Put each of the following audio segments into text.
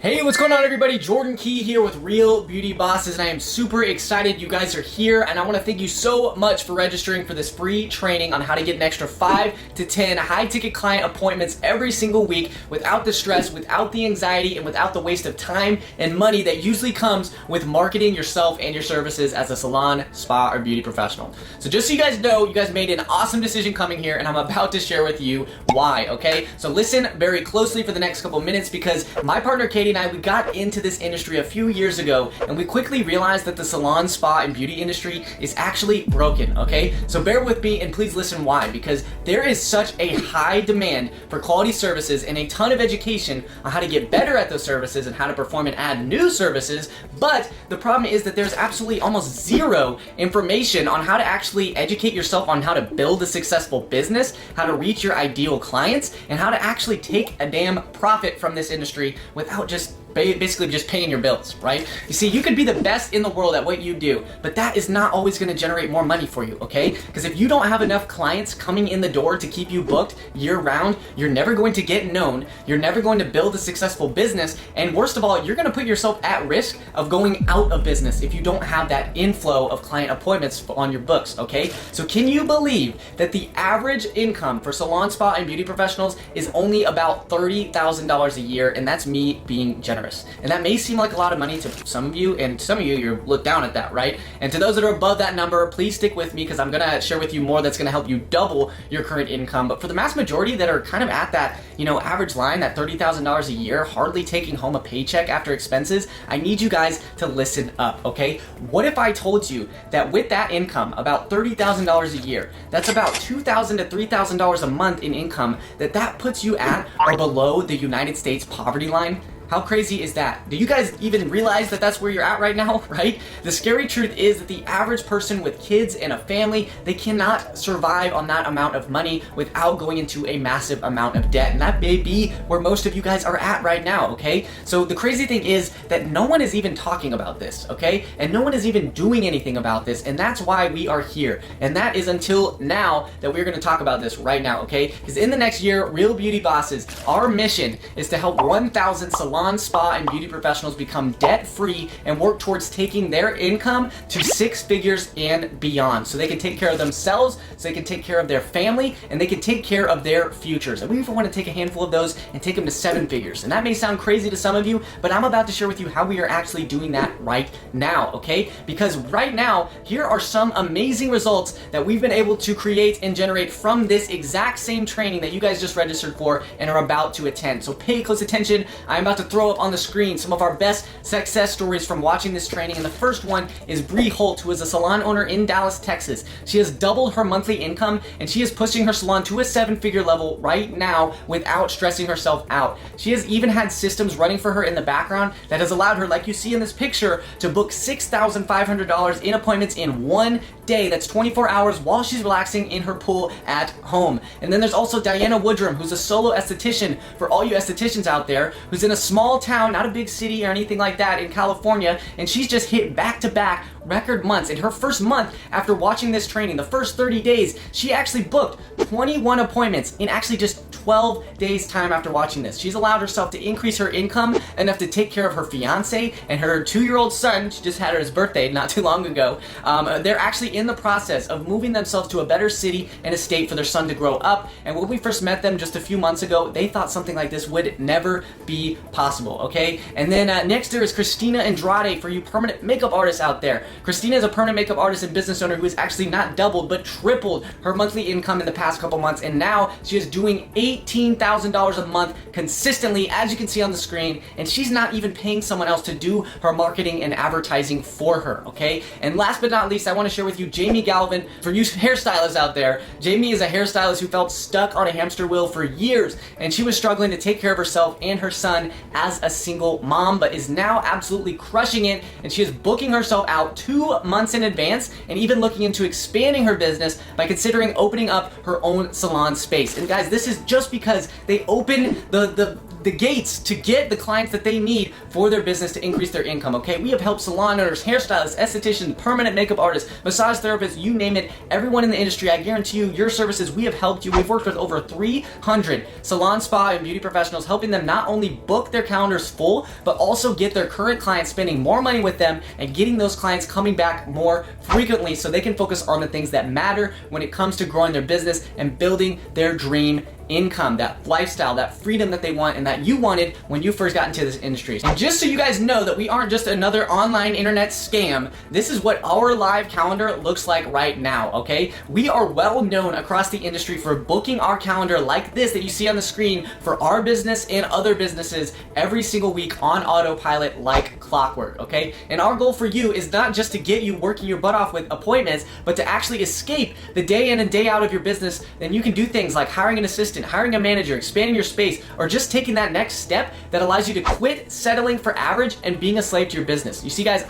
Hey, what's going on everybody? Jordan Key here with Real Beauty Bosses, and I am super excited you guys are here, and I want to thank you so much for registering for this free training on how to get an extra 5 to 10 high-ticket client appointments every single week without the stress, without the anxiety, and without the waste of time and money that usually comes with marketing yourself and your services as a salon, spa, or beauty professional. So just so you guys know, you guys made an awesome decision coming here, and I'm about to share with you why, okay? So listen very closely for the next couple minutes, because my partner Katie and I, we got into this industry a few years ago, and we quickly realized that the salon, spa, and beauty industry is actually broken, okay? So bear with me and please listen why, because there is such a high demand for quality services and a ton of education on how to get better at those services and how to perform and add new services, but the problem is that there's absolutely almost zero information on how to actually educate yourself on how to build a successful business, how to reach your ideal clients, and how to actually take a damn profit from this industry without just basically just paying your bills, right? You see, you could be the best in the world at what you do, but that is not always going to generate more money for you, okay? Because if you don't have enough clients coming in the door to keep you booked year round, you're never going to get known, you're never going to build a successful business, and worst of all, you're going to put yourself at risk of going out of business if you don't have that inflow of client appointments on your books, okay? So can you believe that the average income for salon, spa, and beauty professionals is only about $30,000 a year, and that's me being generous. And that may seem like a lot of money to some of you, and some of you look down at that, right? And to those that are above that number, please stick with me, because I'm gonna share with you more that's gonna help you double your current income. But for the mass majority that are kind of at that, average line, that $30,000 a year, hardly taking home a paycheck after expenses, I need you guys to listen up, okay? What if I told you that with that income, about $30,000 a year, that's about $2,000 to $3,000 a month in income, that puts you at or below the United States poverty line? How crazy is that? Do you guys even realize that that's where you're at right now, right? The scary truth is that the average person with kids and a family, they cannot survive on that amount of money without going into a massive amount of debt. And that may be where most of you guys are at right now, okay? So the crazy thing is that no one is even talking about this, okay? And no one is even doing anything about this, and that's why we are here. And that is until now that we're gonna talk about this right now, okay? Because in the next year, Real Beauty Bosses, our mission is to help 1,000 salon, spa, and beauty professionals become debt-free and work towards taking their income to 6 figures and beyond, so they can take care of themselves, so they can take care of their family, and they can take care of their futures. And we even want to take a handful of those and take them to 7 figures. And that may sound crazy to some of you, but I'm about to share with you how we are actually doing that right now, okay? Because right now, here are some amazing results that we've been able to create and generate from this exact same training that you guys just registered for and are about to attend. So pay close attention. I'm about to throw up on the screen some of our best success stories from watching this training, and the first one is Bree Holt, who is a salon owner in Dallas, Texas. She has doubled her monthly income, and she is pushing her salon to a 7-figure level right now without stressing herself out. She has even had systems running for her in the background that has allowed her, like you see in this picture, to book $6,500 in appointments in one day. That's 24 hours while she's relaxing in her pool at home. And then there's also Diana Woodrum, who's a solo esthetician for all you estheticians out there, who's in a small town, not a big city or anything like that, in California, and she's just hit back-to-back record months. In her first month after watching this training, the first 30 days, she actually booked 21 appointments in actually just 12 days time after watching this. She's allowed herself to increase her income enough to take care of her fiance and her 2-year-old son. She just had his birthday not too long ago. They're actually in the process of moving themselves to a better city and a state for their son to grow up. And when we first met them just a few months ago, they thought something like this would never be possible, okay? And then next there is Christina Andrade, for you permanent makeup artists out there. Christina is a permanent makeup artist and business owner who has actually not doubled but tripled her monthly income in the past couple months, and now she is doing $18,000 a month consistently, as you can see on the screen, and she's not even paying someone else to do her marketing and advertising for her, okay? And last but not least, I want to share with you Jamie Galvin. For you hairstylists out there, Jamie is a hairstylist who felt stuck on a hamster wheel for years, and she was struggling to take care of herself and her son as a single mom, but is now absolutely crushing it, and she is booking herself out 2 months in advance, and even looking into expanding her business by considering opening up her own salon space. And guys, this is just just because they open the gates to get the clients that they need for their business to increase their income, okay? We have helped salon owners, hairstylists, estheticians, permanent makeup artists, massage therapists, you name it, everyone in the industry. I guarantee you, your services, we have helped you. We've worked with over 300 salon, spa, and beauty professionals, helping them not only book their calendars full, but also get their current clients spending more money with them and getting those clients coming back more frequently so they can focus on the things that matter when it comes to growing their business and building their dream income, that lifestyle, that freedom that they want and that you wanted when you first got into this industry. And just so you guys know that we aren't just another online internet scam, this is what our live calendar looks like right now, okay? We are well known across the industry for booking our calendar like this that you see on the screen for our business and other businesses every single week on autopilot like clockwork, okay? And our goal for you is not just to get you working your butt off with appointments, but to actually escape the day in and day out of your business. Then you can do things like hiring an assistant, hiring a manager, expanding your space, or just taking that next step that allows you to quit settling for average and being a slave to your business. You see guys,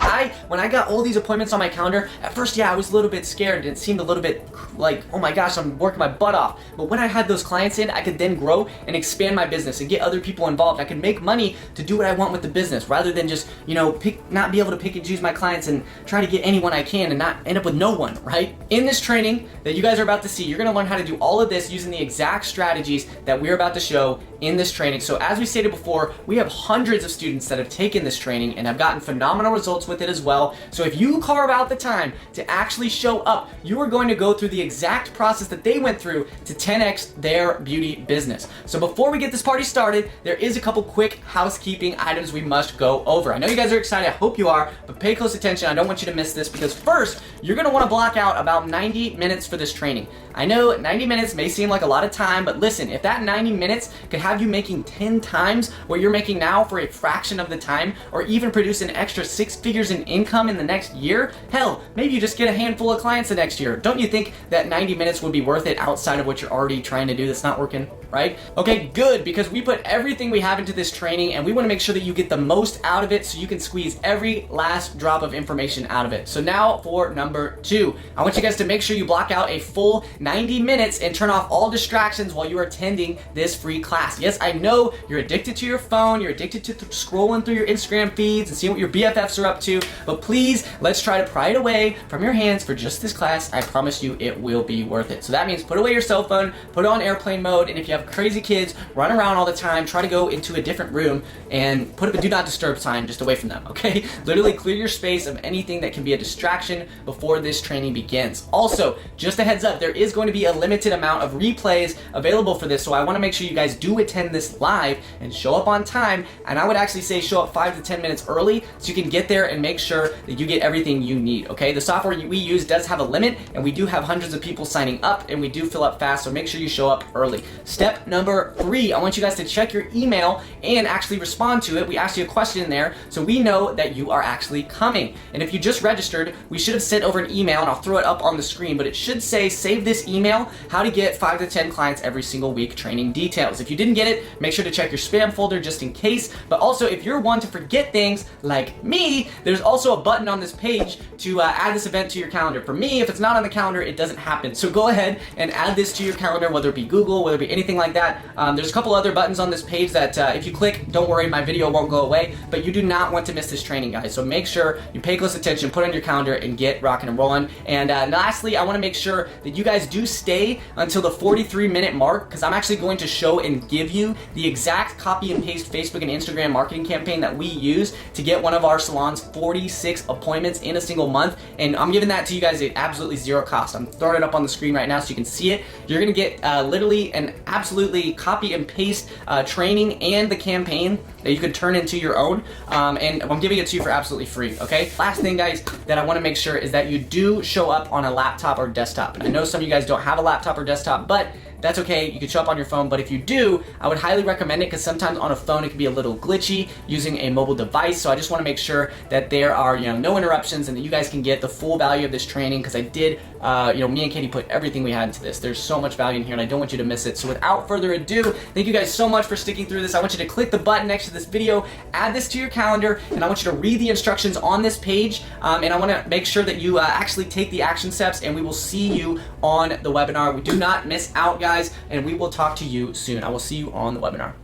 when I got all these appointments on my calendar, at first, yeah, I was a little bit scared. It seemed a little bit like, oh my gosh, I'm working my butt off. But when I had those clients in, I could then grow and expand my business and get other people involved. I could make money to do what I want with the business rather than just, not be able to pick and choose my clients and try to get anyone I can and not end up with no one, right? In this training that you guys are about to see, you're gonna learn how to do all of this using the exact strategies that we're about to show in this training. So as we stated before, we have hundreds of students that have taken this training and have gotten phenomenal results with it as well. So if you carve out the time to actually show up, you are going to go through the exact process that they went through to 10x their beauty business. So before we get this party started, there is a couple quick housekeeping items we must go over. I know you guys are excited, I hope you are, but pay close attention. I don't want you to miss this because first, you're gonna wanna block out about 90 minutes for this training. I know 90 minutes may seem like a lot of time, but listen, if that 90 minutes could have you making 10 times what you're making now for a fraction of the time, or even produce an extra 6 figures in income in the next year, hell, maybe you just get a handful of clients the next year. Don't you think that 90 minutes would be worth it outside of what you're already trying to do that's not working, right? Okay, good, because we put everything we have into this training and we wanna make sure that you get the most out of it so you can squeeze every last drop of information out of it. So now for number 2, I want you guys to make sure you block out a full 90 minutes and turn off all distractions while you are attending this free class. Yes, I know you're addicted to your phone, you're addicted to scrolling through your Instagram feeds and seeing what your BFFs are up to, but please, let's try to pry it away from your hands for just this class. I promise you it will be worth it. So that means put away your cell phone, put it on airplane mode, and if you have crazy kids run around all the time, try to go into a different room and put up a do not disturb sign just away from them, okay? Literally clear your space of anything that can be a distraction before this training begins. Also, just a heads up, there is going to be a limited amount of replays available for this, so I want to make sure you guys do attend this live and show up on time, and I would actually say show up 5 to 10 minutes early so you can get there and make sure that you get everything you need, okay? The software we use does have a limit, and we do have hundreds of people signing up, and we do fill up fast, so make sure you show up early. Step number 3, I want you guys to check your email and actually respond to it. We asked you a question in there, so we know that you are actually coming. And if you just registered, we should have sent over an email, and I'll throw it up on the screen, but it should say, save this email, how to get 5 to 10 clients every single week training details. If you didn't get it, make sure to check your spam folder just in case. But also, if you're one to forget things like me, there's also a button on this page to add this event to your calendar. For me, if it's not on the calendar, it doesn't happen. So go ahead and add this to your calendar, whether it be Google, whether it be anything like that. There's a couple other buttons on this page that if you click, don't worry, my video won't go away, but you do not want to miss this training, guys. So make sure you pay close attention, put it on your calendar, and get rocking and rolling. And lastly, I want to make sure that you guys do stay until the 43-minute mark, because I'm actually going to show and give you the exact copy and paste Facebook and Instagram marketing campaign that we use to get one of our salons 46 appointments in a single month, and I'm giving that to you guys at absolutely zero cost. I'm throwing it up on the screen right now so you can see it. You're gonna get literally an absolutely copy and paste training and the campaign that you could turn into your own, and I'm giving it to you for absolutely free, okay? Last thing, guys, that I wanna make sure is that you do show up on a laptop or desktop. And I know some of you guys don't have a laptop or desktop, but that's okay, you can show up on your phone, but if you do, I would highly recommend it because sometimes on a phone it can be a little glitchy using a mobile device, so I just want to make sure that there are no interruptions and that you guys can get the full value of this training, because I did, me and Katie put everything we had into this. There's so much value in here and I don't want you to miss it. So without further ado, thank you guys so much for sticking through this. I want you to click the button next to this video, add this to your calendar, and I want you to read the instructions on this page, and I want to make sure that you actually take the action steps, and we will see you on the webinar. We do not miss out, guys. guys, and we will talk to you soon. I will see you on the webinar.